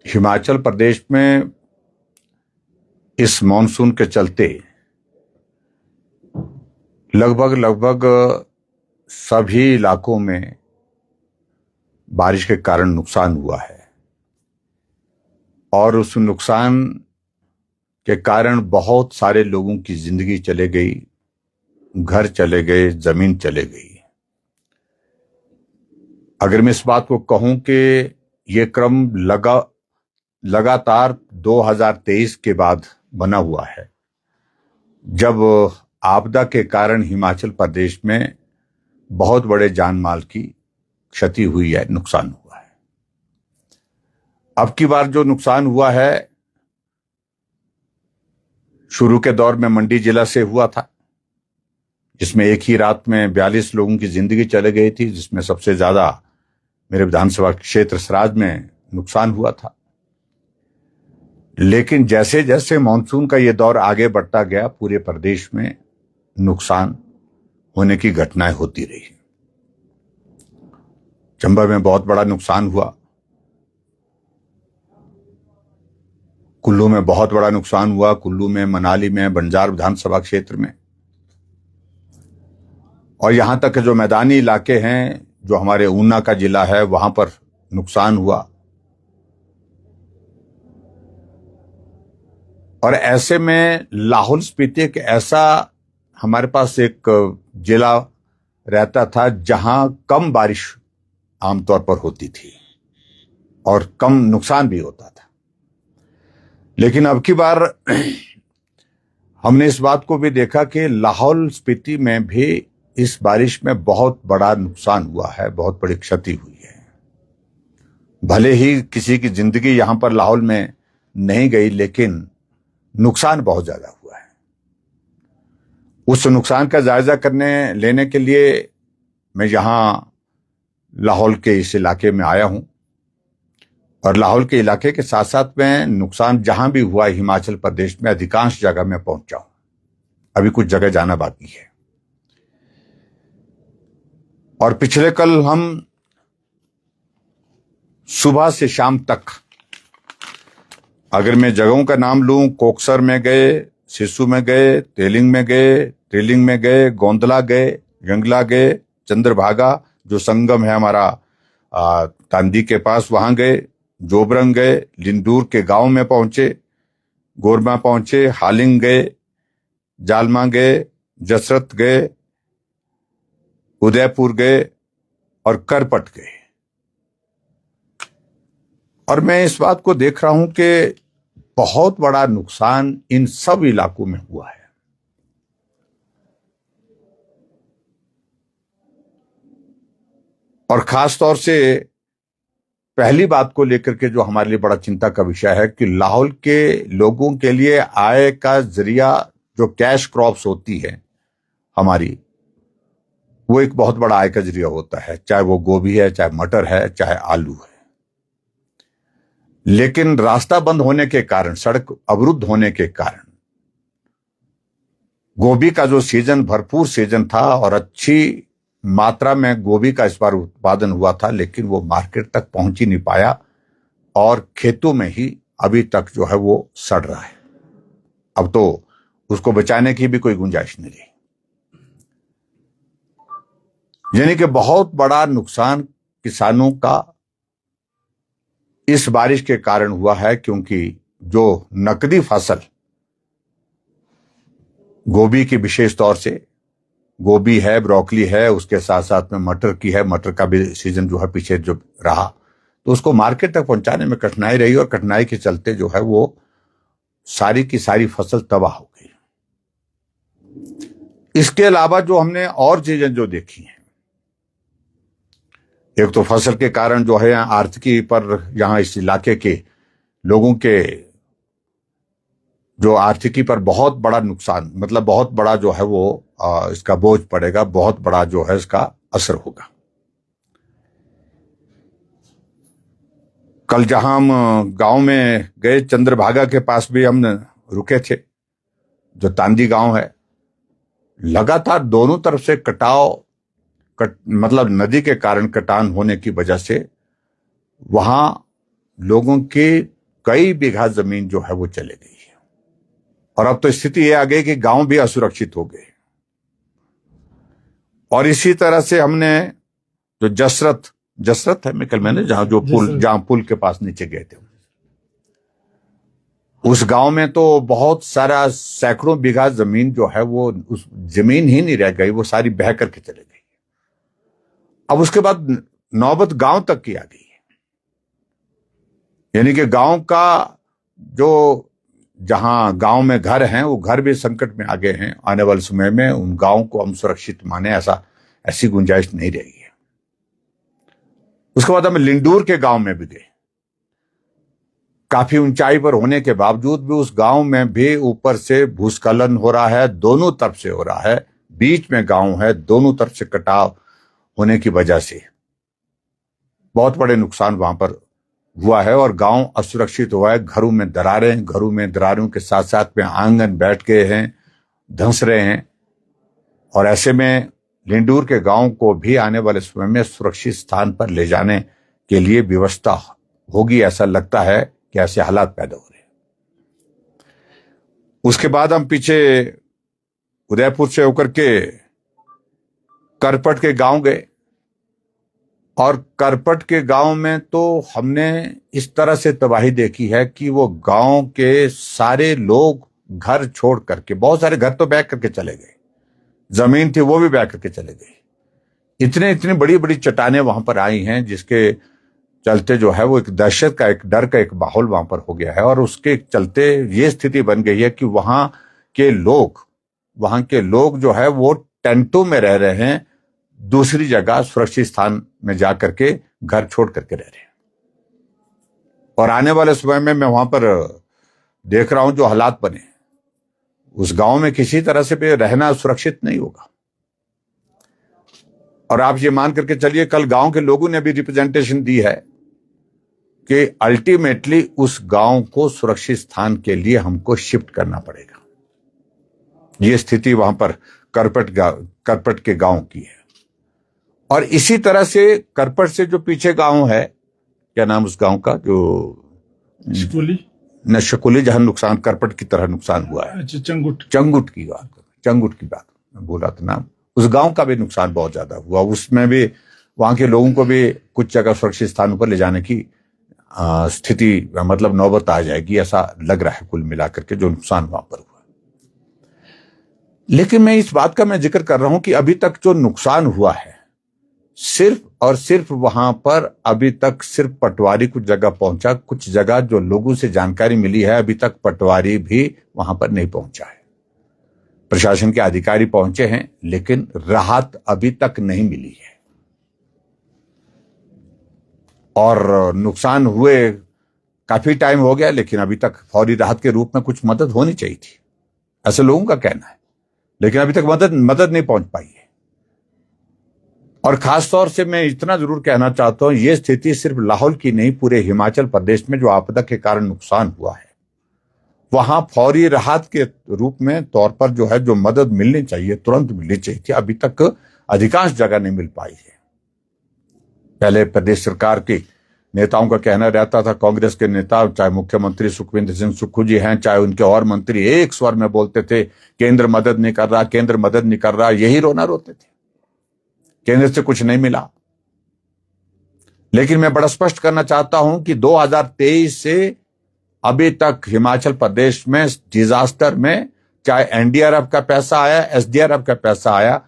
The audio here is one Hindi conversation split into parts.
हिमाचल प्रदेश में इस मॉनसून के चलते लगभग सभी इलाकों में बारिश के कारण नुकसान हुआ है और उस नुकसान के कारण बहुत सारे लोगों की जिंदगी चले गई, घर चले गए, जमीन चले गई। अगर मैं इस बात को कहूं कि ये क्रम लगातार 2023 के बाद बना हुआ है, जब आपदा के कारण हिमाचल प्रदेश में बहुत बड़े जान माल की क्षति हुई है, नुकसान हुआ है। अब की बार जो नुकसान हुआ है, शुरू के दौर में मंडी जिला से हुआ था, जिसमें एक ही रात में 42 लोगों की जिंदगी चले गई थी, जिसमें सबसे ज्यादा मेरे विधानसभा क्षेत्र सराज में नुकसान हुआ था। लेकिन जैसे जैसे मानसून का ये दौर आगे बढ़ता गया, पूरे प्रदेश में नुकसान होने की घटनाएं होती रही। चंबा में बहुत बड़ा नुकसान हुआ, कुल्लू में बहुत बड़ा नुकसान हुआ, कुल्लू में, मनाली में, बंजार विधानसभा क्षेत्र में, और यहां तक जो मैदानी इलाके हैं, जो हमारे ऊना का जिला है, वहां पर नुकसान हुआ। और ऐसे में लाहौल स्पीति एक ऐसा हमारे पास एक जिला रहता था जहां कम बारिश आमतौर पर होती थी और कम नुकसान भी होता था। लेकिन अब की बार हमने इस बात को भी देखा कि लाहौल स्पीति में भी इस बारिश में बहुत बड़ा नुकसान हुआ है, बहुत बड़ी क्षति हुई है। भले ही किसी की जिंदगी यहां पर लाहौल में नहीं गई, लेकिन नुकसान बहुत ज्यादा हुआ है। उस नुकसान का जायजा लेने के लिए मैं यहां लाहौल के इस इलाके में आया हूं, और लाहौल के इलाके के साथ साथ में नुकसान जहां भी हुआ है हिमाचल प्रदेश में, अधिकांश जगह में पहुंचा हूं। अभी कुछ जगह जाना बाकी है। और पिछले कल हम सुबह से शाम तक, अगर मैं जगहों का नाम लूं, कोकसर में गए, सिसु में गए, तेलिंग में गए, ट्रिलिंग में गए, गोंदला गए, जंगला गए, चंद्रभागा जो संगम है हमारा तांदी के पास, वहां गए, जोबरंग गए, लिंदूर के गांव में पहुंचे, गोरमा पहुंचे, हालिंग गए, जालमा गए, जसरत गए, उदयपुर गए और करपट गए। और मैं इस बात को देख रहा हूं कि बहुत बड़ा नुकसान इन सब इलाकों में हुआ है। और खास तौर से पहली बात को लेकर के जो हमारे लिए बड़ा चिंता का विषय है कि लाहौल के लोगों के लिए आय का जरिया जो कैश क्रॉप्स होती है हमारी, वो एक बहुत बड़ा आय का जरिया होता है, चाहे वो गोभी है, चाहे मटर है, चाहे आलू है। लेकिन रास्ता बंद होने के कारण, सड़क अवरुद्ध होने के कारण, गोभी का जो सीजन, भरपूर सीजन था और अच्छी मात्रा में गोभी का इस बार उत्पादन हुआ था, लेकिन वो मार्केट तक पहुंच ही नहीं पाया और खेतों में ही अभी तक जो है वो सड़ रहा है। अब तो उसको बचाने की भी कोई गुंजाइश नहीं रही। यानी कि बहुत बड़ा नुकसान किसानों का इस बारिश के कारण हुआ है, क्योंकि जो नकदी फसल, गोभी की विशेष तौर से, गोभी है, ब्रोकली है, उसके साथ साथ में मटर की है, मटर का भी सीजन जो है पीछे जो रहा, तो उसको मार्केट तक पहुंचाने में कठिनाई रही और कठिनाई के चलते जो है वो सारी की सारी फसल तबाह हो गई। इसके अलावा जो हमने और चीजें जो देखी हैं, एक तो फसल के कारण जो है आर्थिकी पर, यहां इस इलाके के लोगों के जो आर्थिकी पर बहुत बड़ा नुकसान, मतलब बहुत बड़ा जो है वो इसका बोझ पड़ेगा, बहुत बड़ा जो है इसका असर होगा। कल जहां हम गांव में गए, चंद्रभागा के पास भी हम रुके थे, जो तांदी गांव है, लगातार दोनों तरफ से मतलब नदी के कारण कटान होने की वजह से वहां लोगों की कई बीघा जमीन जो है वो चले गई है। और अब तो स्थिति ये आ गई कि गांव भी असुरक्षित हो गए। और इसी तरह से हमने जो जसरत है मिकल मैंने जहां पुल के पास नीचे गए थे, उस गांव में तो बहुत सारा सैकड़ों बीघा जमीन जो है वो उस जमीन ही नहीं रह गई, वो सारी बह करके चले गई। अब उसके बाद नौबत गांव तक की आ गई है, यानी कि गांव का जो जहां गांव में घर हैं वो घर भी संकट में आ गए हैं। आने वाले समय में उन गांव को हम सुरक्षित माने ऐसी गुंजाइश नहीं रहेगी। उसके बाद हम लिंडूर के गांव में भी गए। काफी ऊंचाई पर होने के बावजूद भी उस गांव में भी ऊपर से भूस्खलन हो रहा है, दोनों तरफ से हो रहा है। बीच में गांव है, दोनों तरफ से कटाव होने की वजह से बहुत बड़े नुकसान वहां पर हुआ है और गांव असुरक्षित हुआ है। घरों में दरारों के साथ साथ में आंगन बैठ गए हैं, धंस रहे हैं। और ऐसे में लिंडूर के गांव को भी आने वाले समय में सुरक्षित स्थान पर ले जाने के लिए व्यवस्था होगी, ऐसा लगता है कि ऐसे हालात पैदा हो रहे हैं। उसके बाद हम पीछे उदयपुर से होकर के करपट के गांव गए और करपट के गांव में तो हमने इस तरह से तबाही देखी है कि वो गांव के सारे लोग घर छोड़ करके, बहुत सारे घर तो बह करके चले गए, जमीन थी वो भी बह करके चले गई। इतनी बड़ी बड़ी चट्टानें वहां पर आई हैं जिसके चलते जो है वो एक दहशत का, एक डर का एक माहौल वहां पर हो गया है। और उसके चलते ये स्थिति बन गई है कि वहां के लोग जो है वो टेंटों में रह रहे हैं, दूसरी जगह सुरक्षित स्थान में जा करके घर छोड़ करके रह रहे हैं। और आने वाले समय में मैं वहां पर देख रहा हूं जो हालात बने, उस गांव में किसी तरह से भी रहना सुरक्षित नहीं होगा। और आप ये मान करके चलिए, कल गांव के लोगों ने भी रिप्रेजेंटेशन दी है कि अल्टीमेटली उस गांव को सुरक्षित स्थान के लिए हमको शिफ्ट करना पड़ेगा। ये स्थिति वहां पर करपट के गांव की है। और इसी तरह से करपट से जो पीछे गांव है, क्या नाम उस गांव का, जो शकुली, जहां नुकसान करपट की तरह नुकसान हुआ है, चंगुट की बात मैं बोला था नाम, उस गांव का भी नुकसान बहुत ज्यादा हुआ। उसमें भी वहां के लोगों को भी कुछ जगह सुरक्षित स्थानों पर ले जाने की स्थिति, मतलब नौबत आ जाएगी, ऐसा लग रहा है कुल मिलाकर के जो नुकसान वहां पर हुआ। लेकिन मैं इस बात का जिक्र कर रहा हूं कि अभी तक जो नुकसान हुआ है, सिर्फ और सिर्फ वहां पर अभी तक सिर्फ पटवारी कुछ जगह पहुंचा, कुछ जगह जो लोगों से जानकारी मिली है अभी तक पटवारी भी वहां पर नहीं पहुंचा है। प्रशासन के अधिकारी पहुंचे हैं लेकिन राहत अभी तक नहीं मिली है। और नुकसान हुए काफी टाइम हो गया लेकिन अभी तक फौरी राहत के रूप में कुछ मदद होनी चाहिए थी, ऐसे लोगों का कहना है। लेकिन अभी तक मदद नहीं पहुंच पाई है। और खासतौर से मैं इतना जरूर कहना चाहता हूं, यह स्थिति सिर्फ लाहौल की नहीं, पूरे हिमाचल प्रदेश में जो आपदा के कारण नुकसान हुआ है, वहां फौरी राहत के रूप में तौर पर जो है जो मदद मिलनी चाहिए, तुरंत मिलनी चाहिए थी, अभी तक अधिकांश जगह नहीं मिल पाई है। पहले प्रदेश सरकार के नेताओं का कहना रहता था, कांग्रेस के नेता, चाहे मुख्यमंत्री सुखविंदर सिंह सुक्खू जी हैं, चाहे उनके और मंत्री, एक स्वर में बोलते थे केंद्र मदद नहीं कर रहा, यही रोना रोते थे, केंद्र से कुछ नहीं मिला। लेकिन मैं बड़ा स्पष्ट करना चाहता हूं कि 2023 से अभी तक हिमाचल प्रदेश में डिजास्टर में चाहे एनडीआरएफ का पैसा आया, एसडीआरएफ का पैसा आया,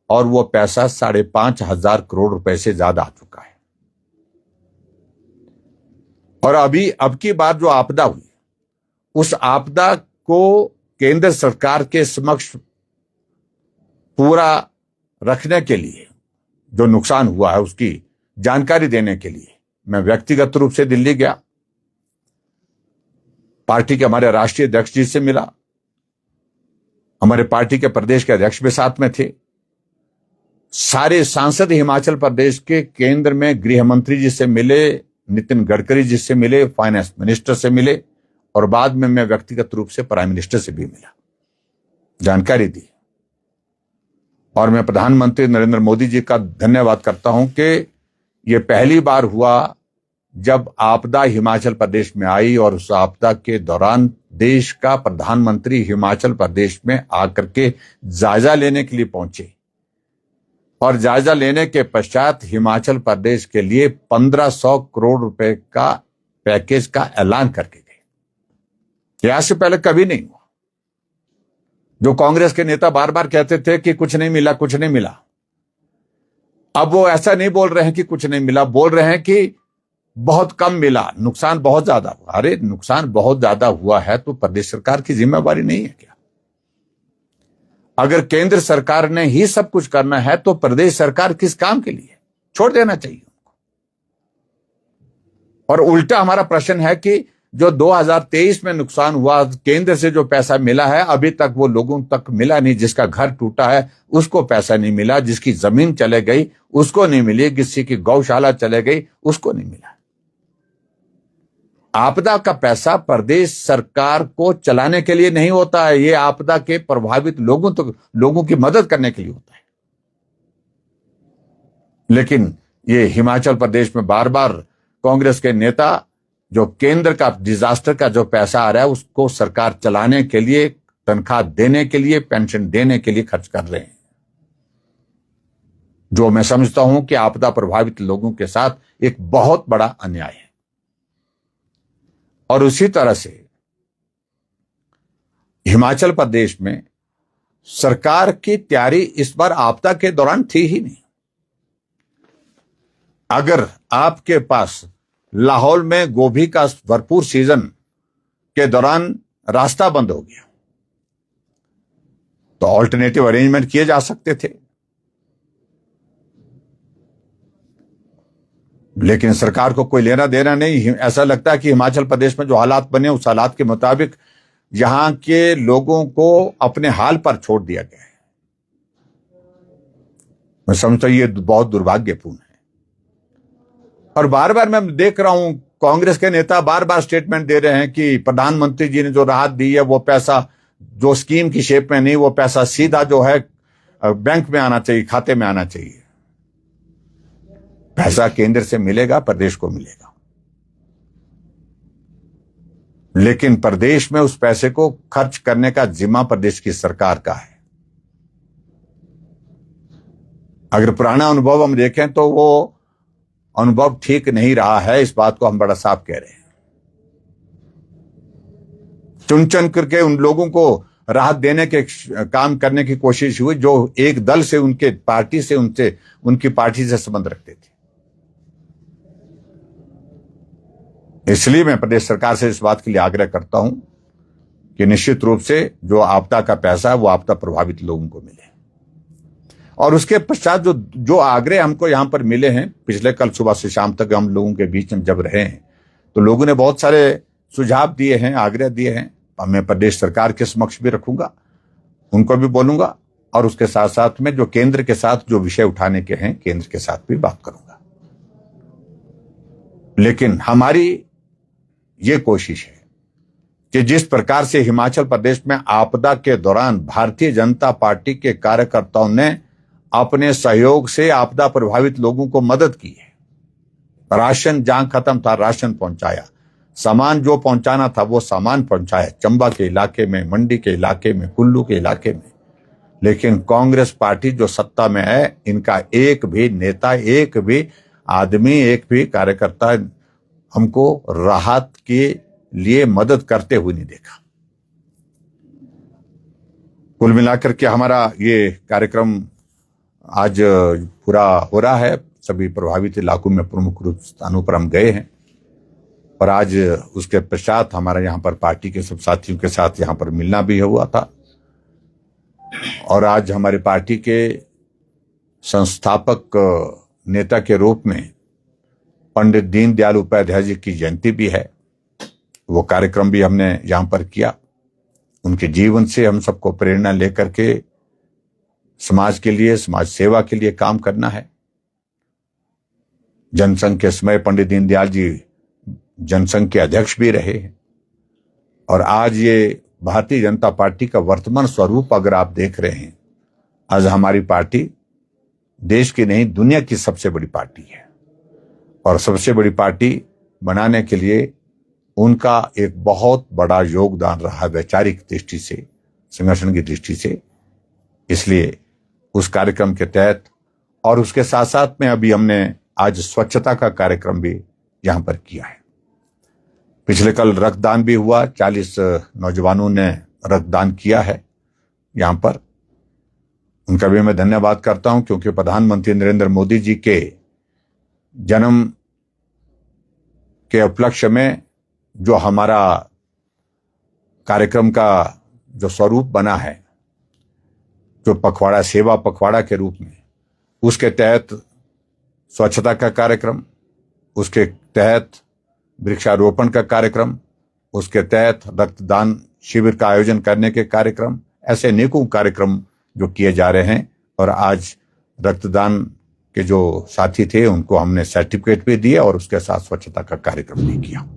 और वो पैसा 5,500 करोड़ रुपए से ज्यादा आ चुका है। और अब की बार जो आपदा हुई, उस आपदा को केंद्र सरकार के समक्ष पूरा रखने के लिए, जो नुकसान हुआ है उसकी जानकारी देने के लिए मैं व्यक्तिगत रूप से दिल्ली गया। पार्टी के हमारे राष्ट्रीय अध्यक्ष जी से मिला, हमारे पार्टी के प्रदेश के अध्यक्ष भी साथ में थे, सारे सांसद हिमाचल प्रदेश के केंद्र में गृह मंत्री जी से मिले, नितिन गडकरी जी से मिले, फाइनेंस मिनिस्टर से मिले, और बाद में मैं व्यक्तिगत रूप से प्राइम मिनिस्टर से भी मिला, जानकारी दी। और मैं प्रधानमंत्री नरेंद्र मोदी जी का धन्यवाद करता हूं कि यह पहली बार हुआ जब आपदा हिमाचल प्रदेश में आई और उस आपदा के दौरान देश का प्रधानमंत्री हिमाचल प्रदेश में आकर के जायजा लेने के लिए पहुंचे और जायजा लेने के पश्चात हिमाचल प्रदेश के लिए 1500 करोड़ रुपए का पैकेज का ऐलान करके गए। यह से पहले कभी नहीं हुआ। जो कांग्रेस के नेता बार बार कहते थे कि कुछ नहीं मिला, कुछ नहीं मिला, अब वो ऐसा नहीं बोल रहे हैं कि कुछ नहीं मिला, बोल रहे हैं कि बहुत कम मिला, नुकसान बहुत ज्यादा हुआ। अरे नुकसान बहुत ज्यादा हुआ है तो प्रदेश सरकार की जिम्मेवारी नहीं है क्या? अगर केंद्र सरकार ने ही सब कुछ करना है तो प्रदेश सरकार किस काम के लिए? छोड़ देना चाहिए उनको। और उल्टा हमारा प्रश्न है कि जो 2023 में नुकसान हुआ, केंद्र से जो पैसा मिला है अभी तक वो लोगों तक मिला नहीं। जिसका घर टूटा है उसको पैसा नहीं मिला, जिसकी जमीन चले गई उसको नहीं मिली, किसी की गौशाला चले गई उसको नहीं मिला। आपदा का पैसा प्रदेश सरकार को चलाने के लिए नहीं होता है, ये आपदा के प्रभावित लोगों की मदद करने के लिए होता है। लेकिन ये हिमाचल प्रदेश में बार बार कांग्रेस के नेता जो केंद्र का डिजास्टर का जो पैसा आ रहा है उसको सरकार चलाने के लिए, तनख्वाह देने के लिए, पेंशन देने के लिए खर्च कर रहे हैं, जो मैं समझता हूं कि आपदा प्रभावित लोगों के साथ एक बहुत बड़ा अन्याय है। और उसी तरह से हिमाचल प्रदेश में सरकार की तैयारी इस बार आपदा के दौरान थी ही नहीं। अगर आपके पास लाहौल में गोभी का भरपूर सीजन के दौरान रास्ता बंद हो गया तो ऑल्टरनेटिव अरेंजमेंट किए जा सकते थे, लेकिन सरकार को कोई लेना देना नहीं। ऐसा लगता है कि हिमाचल प्रदेश में जो हालात बने उस हालात के मुताबिक यहां के लोगों को अपने हाल पर छोड़ दिया गया है। मैं समझता हूं ये बहुत दुर्भाग्यपूर्ण है। और बार बार मैं देख रहा हूं कांग्रेस के नेता बार बार स्टेटमेंट दे रहे हैं कि प्रधानमंत्री जी ने जो राहत दी है वो पैसा जो स्कीम की शेप में नहीं, वो पैसा सीधा जो है बैंक में आना चाहिए, खाते में आना चाहिए। पैसा केंद्र से मिलेगा, प्रदेश को मिलेगा, लेकिन प्रदेश में उस पैसे को खर्च करने का जिम्मा प्रदेश की सरकार का है। अगर पुराना अनुभव हम देखें तो वो अनुभव ठीक नहीं रहा है, इस बात को हम बड़ा साफ कह रहे हैं। चुन चुन करके उन लोगों को राहत देने के काम करने की कोशिश हुई जो एक दल से, उनके पार्टी से, उनकी पार्टी से संबंध रखते थे। इसलिए मैं प्रदेश सरकार से इस बात के लिए आग्रह करता हूं कि निश्चित रूप से जो आपदा का पैसा है वो आपदा प्रभावित लोगों को मिले। और उसके पश्चात जो आग्रह हमको यहां पर मिले हैं, पिछले कल सुबह से शाम तक हम लोगों के बीच में जब रहे हैं तो लोगों ने बहुत सारे सुझाव दिए हैं, आग्रह दिए हैं। मैं प्रदेश सरकार के समक्ष भी रखूंगा, उनको भी बोलूंगा, और उसके साथ साथ में जो केंद्र के साथ जो विषय उठाने के हैं केंद्र के साथ भी बात करूंगा। लेकिन हमारी ये कोशिश है कि जिस प्रकार से हिमाचल प्रदेश में आपदा के दौरान भारतीय जनता पार्टी के कार्यकर्ताओं ने अपने सहयोग से आपदा प्रभावित लोगों को मदद की है, राशन जहां खत्म था राशन पहुंचाया, सामान जो पहुंचाना था वो सामान पहुंचाया, चंबा के इलाके में, मंडी के इलाके में, कुल्लू के इलाके में। लेकिन कांग्रेस पार्टी जो सत्ता में है, इनका एक भी नेता, एक भी आदमी, एक भी कार्यकर्ता हमको राहत के लिए मदद करते हुए नहीं देखा। कुल मिलाकर के हमारा ये कार्यक्रम आज पूरा हो रहा है। सभी प्रभावित इलाकों में प्रमुख रूप स्थानों पर हम गए हैं और आज उसके पश्चात हमारा यहाँ पर पार्टी के सब साथियों के साथ यहाँ पर मिलना भी हुआ था। और आज हमारी पार्टी के संस्थापक नेता के रूप में पंडित दीनदयाल उपाध्याय जी की जयंती भी है, वो कार्यक्रम भी हमने यहाँ पर किया। उनके जीवन से हम सबको प्रेरणा लेकर के समाज के लिए, समाज सेवा के लिए काम करना है। जनसंघ के समय पंडित दीनदयाल जी जनसंघ के अध्यक्ष भी रहे हैं और आज ये भारतीय जनता पार्टी का वर्तमान स्वरूप अगर आप देख रहे हैं, आज हमारी पार्टी देश की नहीं दुनिया की सबसे बड़ी पार्टी है। और सबसे बड़ी पार्टी बनाने के लिए उनका एक बहुत बड़ा योगदान रहा वैचारिक दृष्टि से, संगठन की दृष्टि से। इसलिए उस कार्यक्रम के तहत और उसके साथ साथ में अभी हमने आज स्वच्छता का कार्यक्रम भी यहां पर किया है। पिछले कल रक्तदान भी हुआ, 40 नौजवानों ने रक्तदान किया है यहां पर। उनका भी मैं धन्यवाद करता हूं, क्योंकि प्रधानमंत्री नरेंद्र मोदी जी के जन्म के उपलक्ष्य में जो हमारा कार्यक्रम का जो स्वरूप बना है, जो पखवाड़ा, सेवा पखवाड़ा के रूप में, उसके तहत स्वच्छता का कार्यक्रम, उसके तहत वृक्षारोपण का कार्यक्रम, उसके तहत रक्तदान शिविर का आयोजन करने के कार्यक्रम, ऐसे अनेकों कार्यक्रम जो किए जा रहे हैं। और आज रक्तदान के जो साथी थे उनको हमने सर्टिफिकेट भी दिए और उसके साथ स्वच्छता का कार्यक्रम भी किया।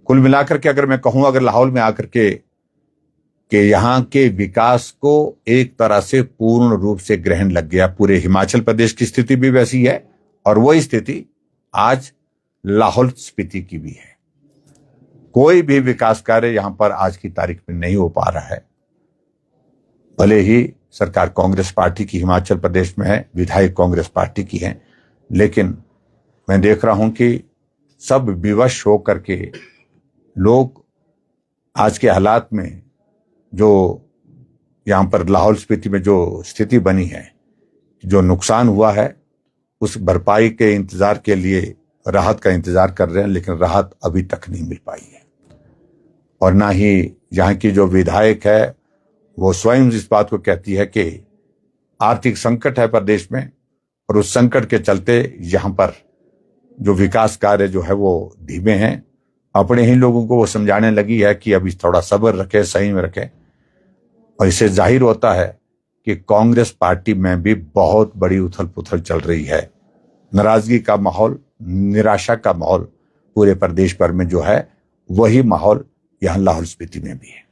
कुल मिलाकर के अगर मैं कहूं, अगर लाहौल में आकर के यहाँ के विकास को एक तरह से पूर्ण रूप से ग्रहण लग गया। पूरे हिमाचल प्रदेश की स्थिति भी वैसी है और वही स्थिति आज लाहौल स्पीति की भी है। कोई भी विकास कार्य यहां पर आज की तारीख में नहीं हो पा रहा है। भले ही सरकार कांग्रेस पार्टी की हिमाचल प्रदेश में है, विधायक कांग्रेस पार्टी की है, लेकिन मैं देख रहा हूं कि सब विवश होकर के लोग आज के हालात में, जो यहां पर लाहौल स्पीति में जो स्थिति बनी है, जो नुकसान हुआ है, उस भरपाई के इंतजार के लिए राहत का इंतजार कर रहे हैं, लेकिन राहत अभी तक नहीं मिल पाई है। और ना ही यहाँ की जो विधायक है वो स्वयं इस बात को कहती है कि आर्थिक संकट है प्रदेश में, और उस संकट के चलते यहाँ पर जो विकास कार्य जो है वो धीमे हैं। अपने ही लोगों को वो समझाने लगी है कि अभी थोड़ा सब्र रखें, सही में रखें। और इससे जाहिर होता है कि कांग्रेस पार्टी में भी बहुत बड़ी उथल पुथल चल रही है। नाराजगी का माहौल, निराशा का माहौल पूरे प्रदेश भर में जो है, वही माहौल यहाँ लाहौल स्पीति में भी है।